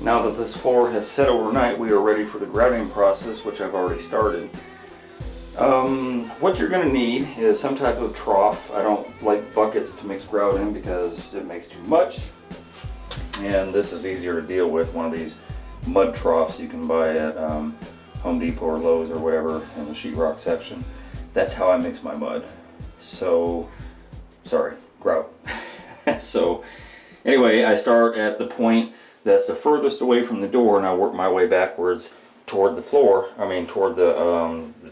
Now that this floor has set overnight, we are ready for the grouting process, which I've already started. What you're going to need is some type of trough. I don't like buckets to mix grout in because it makes too much. And this is easier to deal with, one of these mud troughs you can buy at Home Depot or Lowe's or whatever in the sheetrock section. That's how I mix my mud. So, sorry, grout. So, anyway, I start at the point that's the furthest away from the door, and I work my way backwards toward the floor. I mean, toward the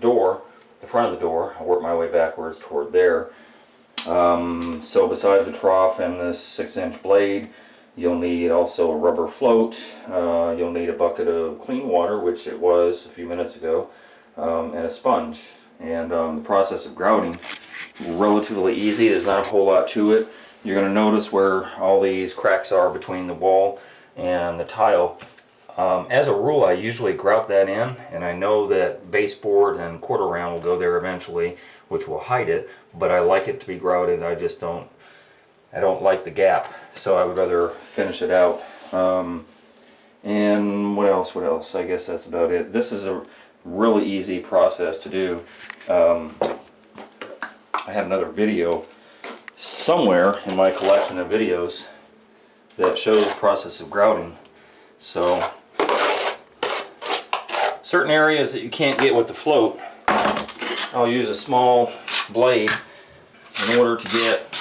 door, the front of the door. I work my way backwards toward there. So besides the trough and this 6-inch blade, you'll need also a rubber float. You'll need a bucket of clean water, which it was a few minutes ago, and a sponge. And the process of grouting, relatively easy. There's not a whole lot to it. You're going to notice where all these cracks are between the wall and the tile. As a rule, I usually grout that in, and I know that baseboard and quarter round will go there eventually, which will hide it, but I like it to be grouted. I don't like the gap, so I would rather finish it out. And what else? I guess that's about it. This is a really easy process to do. I have another video somewhere in my collection of videos that shows the process of grouting. So, certain areas that you can't get with the float, I'll use a small blade in order to get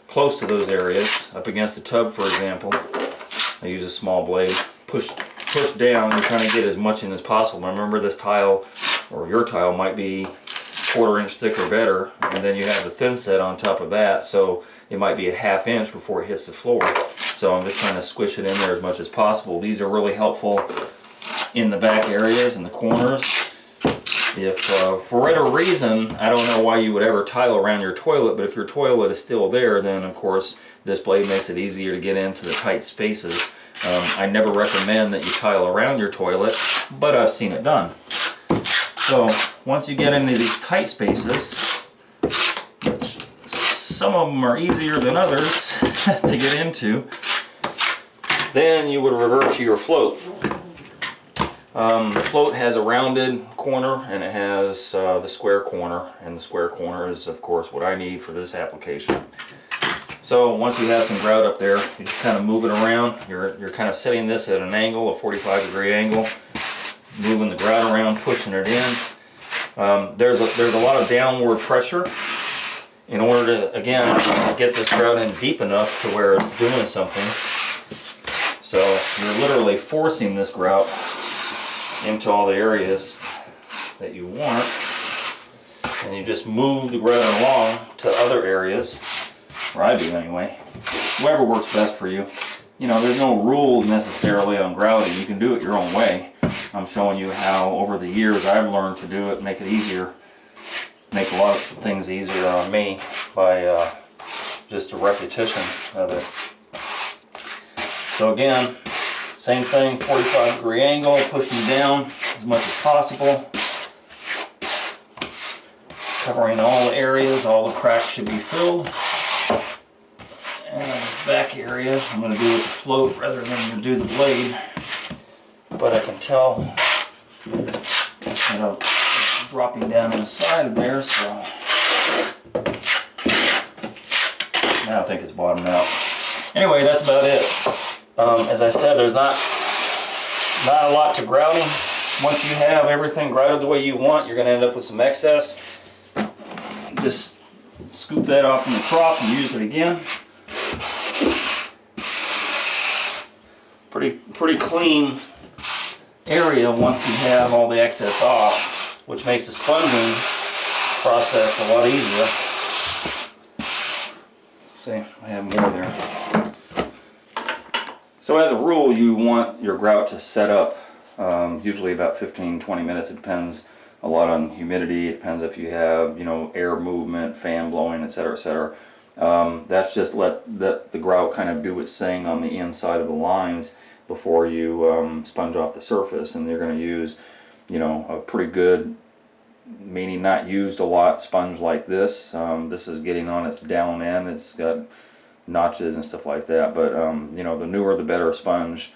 close to those areas. Up against the tub, for example, I use a small blade. Push down, you're trying to get as much in as possible. Remember, this tile, or your tile, might be 1/4 inch thick or better, and then you have the thin set on top of that, so it might be a 1/2 inch before it hits the floor. So I'm just trying to squish it in there as much as possible. These are really helpful in the back areas and the corners. If for whatever reason, I don't know why you would ever tile around your toilet, but if your toilet is still there, then of course this blade makes it easier to get into the tight spaces. I never recommend that you tile around your toilet, but I've seen it done. So once you get into these tight spaces, which some of them are easier than others to get into, then you would revert to your float. The float has a rounded corner and it has the square corner, and the square corner is of course what I need for this application. So once you have some grout up there, you just kind of move it around. You're kind of setting this at an angle, a 45-degree angle, moving the grout around, pushing it in. There's a lot of downward pressure in order to, again, get this grout in deep enough to where it's doing something. So you're literally forcing this grout into all the areas that you want, and you just move the grout along to other areas, or I do anyway. Whatever works best for you. You know, there's no rule necessarily on grouting. You can do it your own way. I'm showing you how over the years I've learned to do it, make it easier, make a lot of things easier on me by just a repetition of it. So again, same thing, 45-degree angle, pushing down as much as possible. Covering all the areas, all the cracks should be filled. And the back area, I'm going to do it with the float rather than do the blade. But I can tell that it's dropping down on the side of there, so now I think it's bottomed out. Anyway, that's about it. As I said, there's not a lot to grouting. Once you have everything grouted the way you want, you're going to end up with some excess. Just scoop that off in the trough and use it again. Pretty clean area once you have all the excess off, which makes the sponging process a lot easier. See, I have more there. So as a rule, you want your grout to set up usually about 15-20 minutes. It depends a lot on humidity. It depends if you have, you know, air movement, fan blowing, etc., etc. That's just let the grout kind of do its thing on the inside of the lines before you sponge off the surface. And you're going to use, you know, a pretty good, meaning not used a lot, sponge like this. This is getting on its down end. It's got notches and stuff like that, but you know, the newer the better sponge.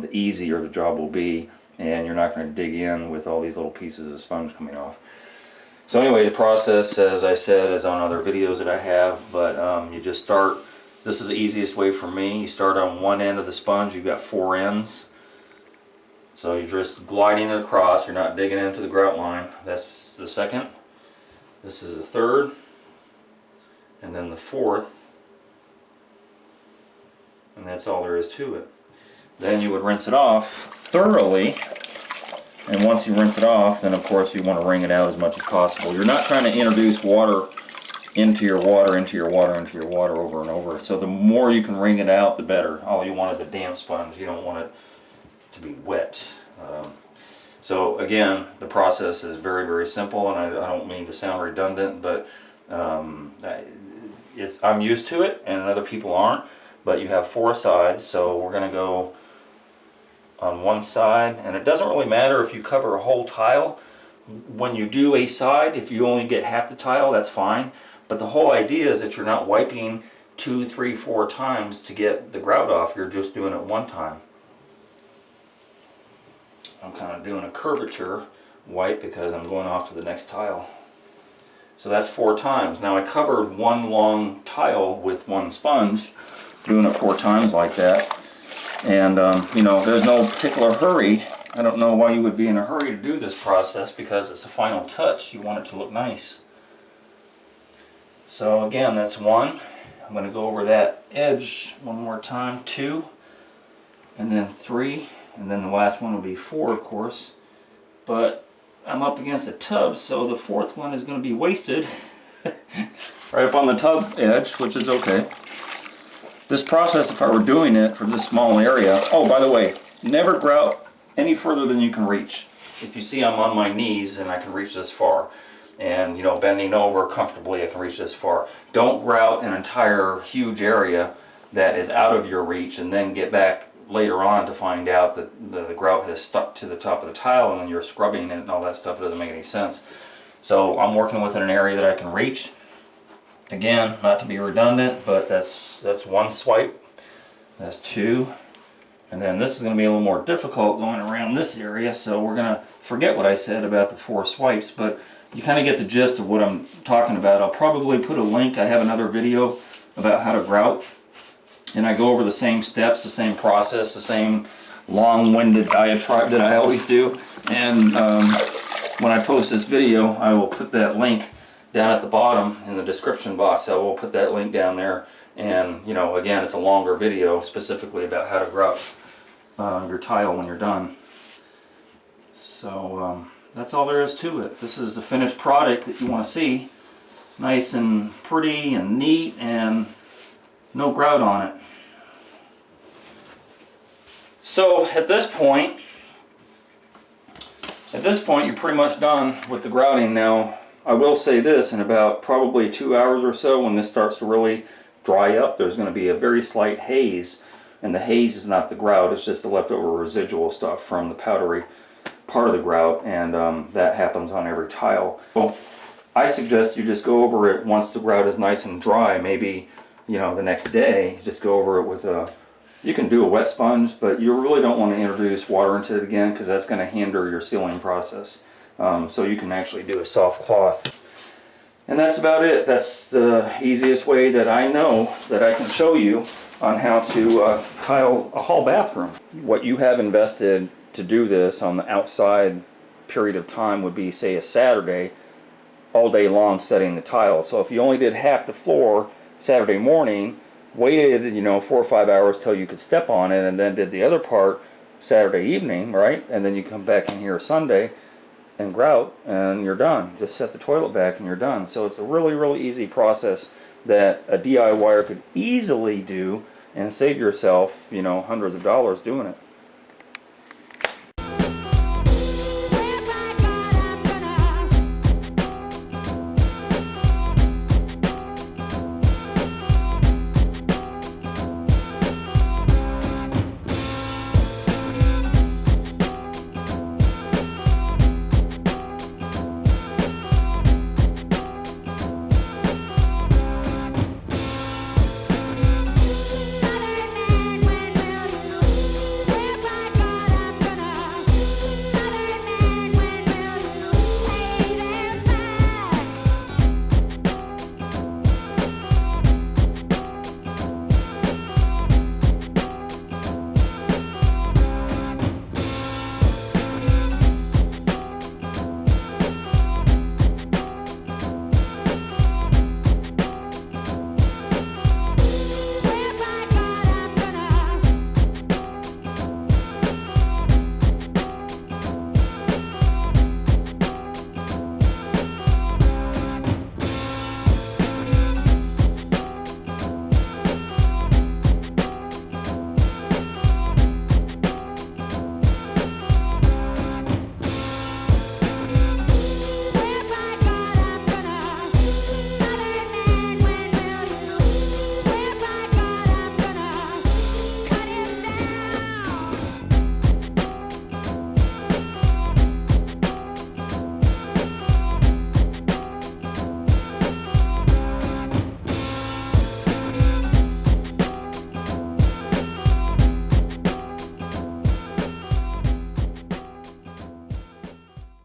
the easier the job will be, and you're not going to dig in with all these little pieces of sponge coming off. So anyway, the process, as I said, is on other videos that I have, but you just start. This is the easiest way for me. You start on one end of the sponge. You've got 4 ends. So you're just gliding it across. You're not digging into the grout line. That's the second. This is the third. And then the fourth. And that's all there is to it. Then you would rinse it off thoroughly. And once you rinse it off, then of course you want to wring it out as much as possible. You're not trying to introduce water into your water, into your water, into your water over and over. So the more you can wring it out, the better. All you want is a damp sponge. You don't want it to be wet. So again, the process is very, very simple, and I don't mean to sound redundant, but I'm used to it, and other people aren't. But you have 4 sides, so we're going to go on one side, and it doesn't really matter if you cover a whole tile. When you do a side, if you only get half the tile, that's fine. But the whole idea is that you're not wiping 2, 3, 4 times to get the grout off. You're just doing it one time. I'm kind of doing a curvature wipe because I'm going off to the next tile. So that's 4 times. Now I covered one long tile with one sponge, doing it 4 times like that. And you know, there's no particular hurry. I don't know why you would be in a hurry to do this process, because it's a final touch. You want it to look nice. So again, that's 1. I'm going to go over that edge one more time. 2, and then 3. And then the last one will be 4, of course. But I'm up against a tub, so the 4th one is going to be wasted right up on the tub edge, which is okay. This process, if I were doing it for this small area, oh, by the way, never grout any further than you can reach. If you see, I'm on my knees and I can reach this far. And, you know, bending over comfortably, I can reach this far. Don't grout an entire huge area that is out of your reach and then get back later on to find out that the grout has stuck to the top of the tile, and then you're scrubbing it and all that stuff. It doesn't make any sense. So I'm working with an area that I can reach. Again, not to be redundant, but that's 1 swipe. That's 2. And then this is going to be a little more difficult going around this area, so we're going to forget what I said about the 4 swipes, but you kind of get the gist of what I'm talking about. I'll probably put a link. I have another video about how to grout, and I go over the same steps, the same process, the same long-winded diatribe that I always do. And when I post this video, I will put that link down at the bottom in the description box. I will put that link down there. And, you know, again, it's a longer video specifically about how to grout your tile when you're done. So that's all there is to it. This is the finished product that you want to see. Nice and pretty and neat, and no grout on it. So at this point you're pretty much done with the grouting. Now I will say this, in about probably 2 hours or so, when this starts to really dry up, there's going to be a very slight haze, and the haze is not the grout, it's just the leftover residual stuff from the powdery part of the grout, and that happens on every tile. Well, I suggest you just go over it once the grout is nice and dry. Maybe, you know, the next day, just go over it with a, you can do a wet sponge, but you really don't want to introduce water into it again, because that's going to hinder your sealing process. So you can actually do a soft cloth. And that's about it. That's the easiest way that I know that I can show you on how to tile a hall bathroom. What you have invested to do this on the outside period of time would be, say, a Saturday, all day long setting the tile. So if you only did half the floor Saturday morning, waited, you know, 4 or 5 hours till you could step on it, and then did the other part Saturday evening, right? And then you come back in here Sunday and grout, and you're done. Just set the toilet back and you're done. So it's a really, really easy process that a DIYer could easily do and save yourself, you know, hundreds of dollars doing it.